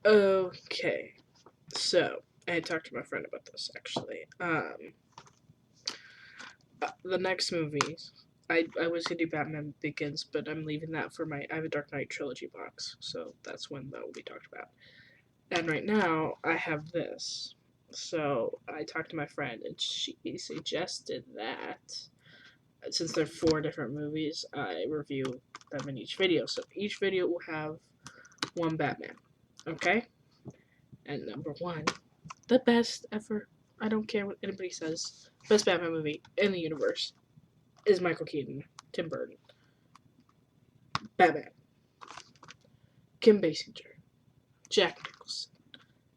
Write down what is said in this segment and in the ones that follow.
Okay, so I had talked to my friend about this actually. The next movies, I was gonna do Batman Begins, but I'm leaving that for my. I have a Dark Knight trilogy box, so that's when that will be talked about. And right now I have this. So I talked to my friend, and she suggested that since they're four different movies, I review them in each video. So each video will have one Batman. Okay? And number one, the best ever. I don't care what anybody says. Best Batman movie in the universe is Michael Keaton, Tim Burton, Batman, Kim Basinger, Jack Nicholson.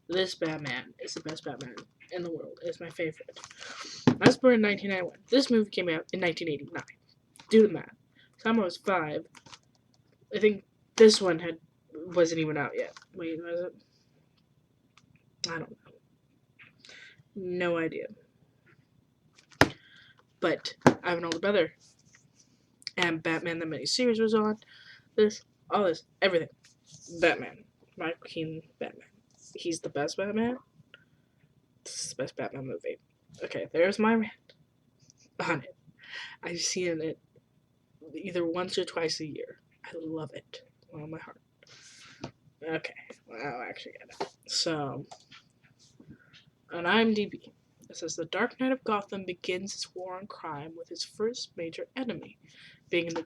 This Batman is the best Batman in the world. It's my favorite. I was born in 1991. This movie came out in 1989. Do the math. Time I was 5. I think this one wasn't even out yet. Wait, was it? I don't know. No idea. But I have an older brother, and Batman the miniseries was on. All this, everything. Batman, Michael Keaton, Batman. He's the best Batman. This is the best Batman movie. Okay, there's my rant on it. I've seen it either once or twice a year. I love it with all my heart. Okay, well, I'll actually get it. So, on IMDb, it says the Dark Knight of Gotham begins its war on crime with its first major enemy being the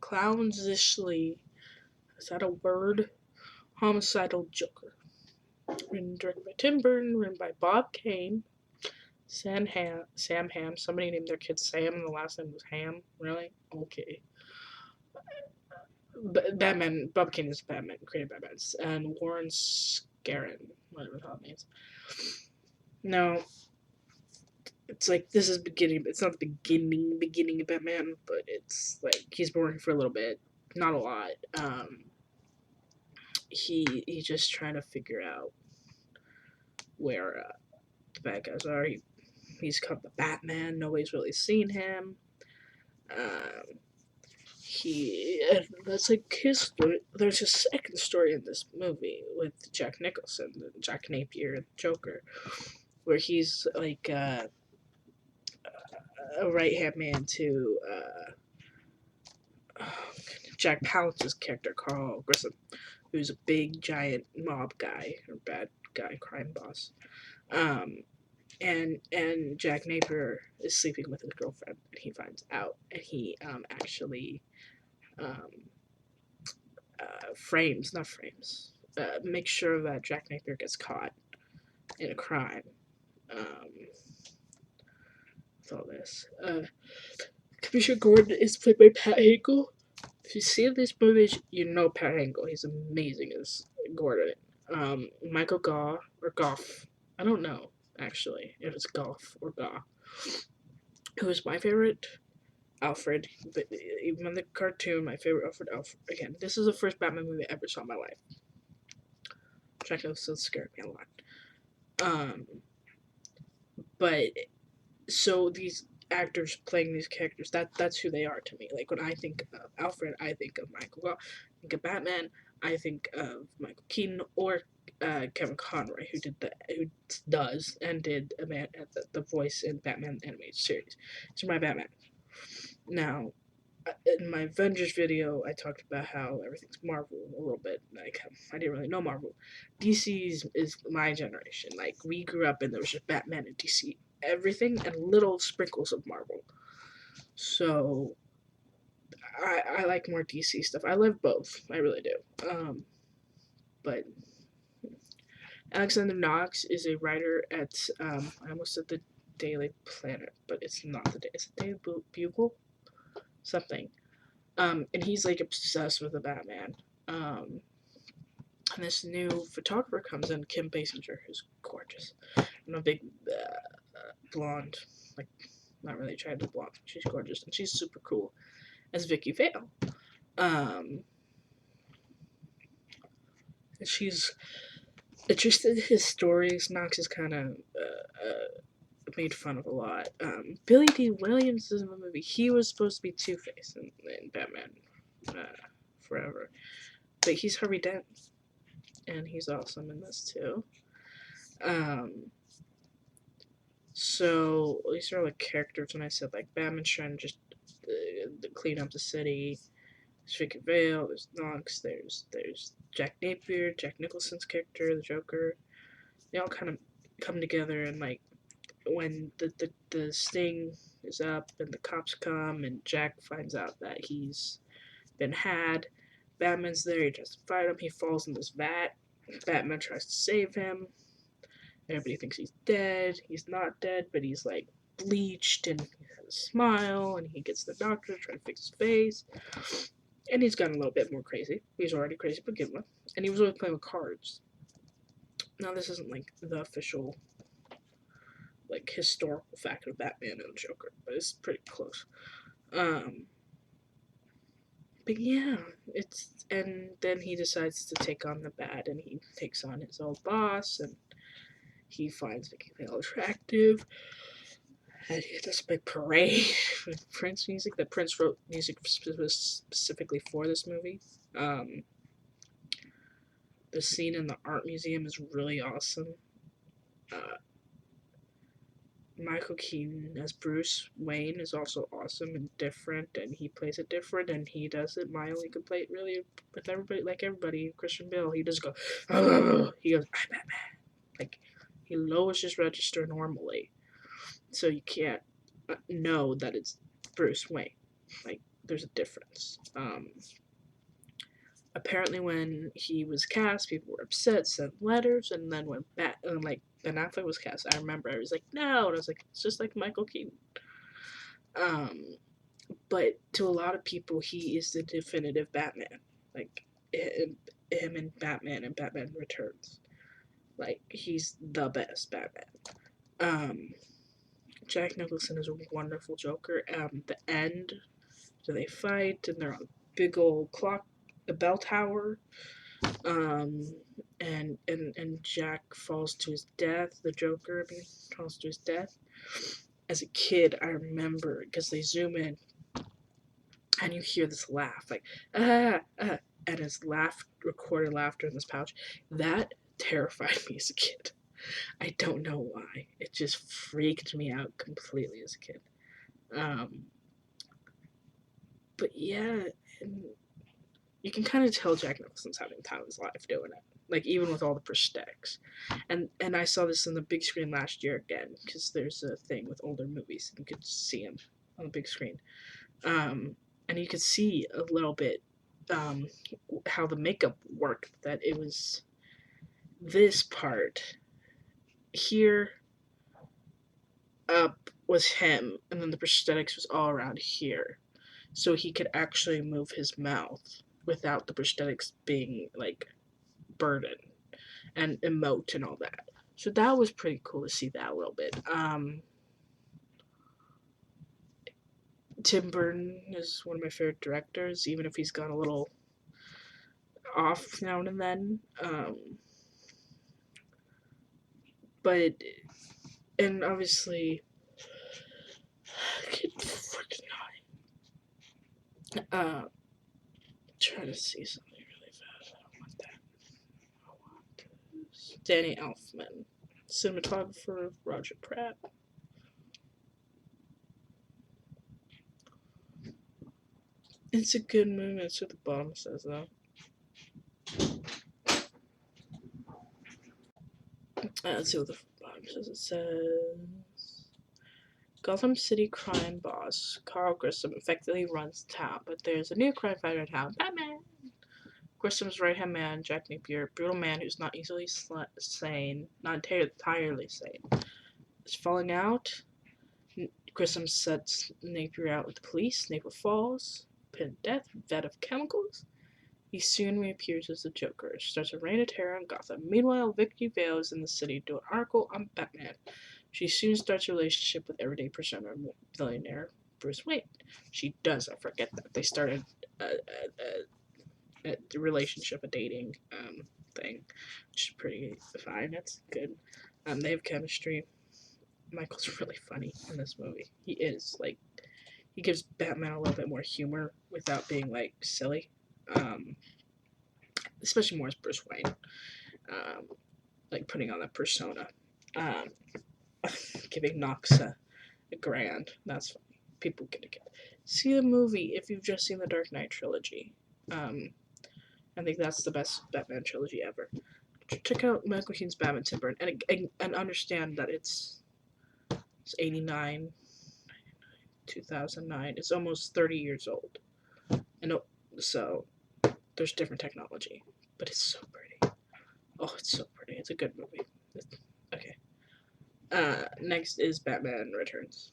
clownsishly, is that a word? Homicidal Joker. Written and directed by Tim Burton, written by Bob Kane, Sam Ham. Somebody named their kid Sam, and the last name was Ham. Really? Okay. Batman. Bob Kane is Batman. Created Batman, and Warren Scarron, whatever the hell it means. No, it's like this is beginning. It's not the beginning of Batman, but it's like he's been working for a little bit, not a lot. He's just trying to figure out where the bad guys are. He's called the Batman. Nobody's really seen him. Um, that's like his story. There's a second story in this movie with Jack Nicholson, Jack Napier, and Joker, where he's like a right hand man to Jack Palance's character, Carl Grissom, who's a big giant mob guy or bad guy crime boss. Um, and Jack Napier is sleeping with his girlfriend, and he finds out, and he actually um, makes sure that Jack Napier gets caught in a crime. With all this, Commissioner Gordon is played by Pat Hingle. If you see these movies, you know Pat Hingle. He's amazing as Gordon. Michael Goff. I don't know actually if it's Goff or Goff. Who is my favorite? Alfred. But even in the cartoon, my favorite Alfred. Again, this is the first Batman movie I ever saw in my life. Jack Nicholson scared me a lot. But so these actors playing these characters, that's who they are to me. Like when I think of Alfred, I think of Michael Goff. I think of Batman, I think of Michael Keaton or Kevin Conroy, who does and did the voice in Batman animated series. These are my Batman. Now, in my Avengers video, I talked about how everything's Marvel a little bit. Like I didn't really know Marvel. DC is my generation. Like we grew up and there was just Batman and DC everything and little sprinkles of Marvel. So I like more DC stuff. I love both. I really do. But Alexander Knox is a writer at I almost said the Daily Planet, but it's not the It's the Daily Bugle, something. And he's like obsessed with the Batman. And this new photographer comes in, Kim Basinger, who's gorgeous. And a big blonde, like not really attractive blonde. She's gorgeous and she's super cool as Vicky Vale. She's interested in his stories. Knox is kind of made fun of a lot. Billy D. Williams is in the movie. He was supposed to be Two-Face in Batman Forever, but he's Harvey Dent. and he's awesome in this too. Um, so these are like characters. When I said like Batman's trying to just clean up the city. There's Vicky Vale. There's Knox. There's Jack Napier, Jack Nicholson's character, the Joker. They all kind of come together, and like when the sting is up and the cops come and Jack finds out that he's been had. Batman's there, he tries to fight him, he falls in this vat. Batman tries to save him. Everybody thinks he's dead. He's not dead, but he's like bleached and he has a smile, and he gets the doctor to try to fix his face. And he's gotten a little bit more crazy. He's already crazy to begin with. And he was always playing with cards. Now this isn't like the official like historical fact of Batman and Joker, but it's pretty close. Um but yeah, and then he decides to take on the bad, and he takes on his old boss, and he finds Vicky Vale attractive, and he does a big parade with Prince music. That Prince wrote music specifically for this movie. The scene in the art museum is really awesome. Uh, Michael Keaton as Bruce Wayne is also awesome and different, and he plays it different, and he does it. My only complaint, really, with everybody, like everybody, Christian Bale, he does go, oh, he goes, I'm Batman. Like, he lowers his register normally, so you can't know that it's Bruce Wayne. Like, there's a difference. Apparently, when he was cast, people were upset, sent letters, and then when Ben Affleck was cast, I remember I was like, no, and I was like, it's just like Michael Keaton. Um, but to a lot of people, he is the definitive Batman. Like him and Batman Returns. Like he's the best Batman. Um, Jack Nicholson is a wonderful Joker. The end, so they fight and they're on a big old clock, the bell tower. And Jack falls to his death. The Joker, falls to his death. As a kid, I remember because they zoom in and you hear this laugh, like and his recorded laughter in this pouch. That terrified me as a kid. I don't know why. It just freaked me out completely as a kid. Um, but yeah, and you can kind of tell Jack Nicholson's having time of his life doing it. Like even with all the prosthetics, and I saw this on the big screen last year again because there's a thing with older movies and you could see him on the big screen, and you could see a little bit um, how the makeup worked. That it was this part here up was him, and then the prosthetics was all around here, so he could actually move his mouth without the prosthetics being like burden and emote and all that. So that was pretty cool to see that a little bit. Tim Burton is one of my favorite directors, even if he's gone a little off now and then. But and obviously, get freaking high. Trying to see something really fast. I don't want that. I want this. Danny Elfman, cinematographer Roger Pratt. It's a good movie. That's what the bottom says, though. Let's see what the bottom says. It says Gotham City crime boss Carl Grissom effectively runs town, but there's a new crime fighter in town, Batman. Grissom's right-hand man, Jack Napier, brutal man who's not easily sane, not entirely sane, is falling out. Grissom sets Napier out with the police. Napier falls, pin to death, vat of chemicals. He soon reappears as the Joker, starts a reign of terror in Gotham. Meanwhile, Vicky Vale is in the city doing an article on Batman. She soon starts a relationship with everyday persona billionaire Bruce Wayne. She doesn't forget that. They started a relationship, a dating thing, which is pretty fine. That's good. They have chemistry. Michael's really funny in this movie. He is like he gives Batman a little bit more humor without being like silly. especially more as Bruce Wayne, like putting on that persona. Um, Giving Knox a grand. That's funny. People get it. See the movie if you've just seen the Dark Knight trilogy. I think that's the best Batman trilogy ever. Check out Michael Keaton's Batman Tim Burton and understand that it's 89, 2009. It's almost 30 years old. And so there's different technology, but it's so pretty. Oh, it's so pretty. It's a good movie. Okay. Next is Batman Returns.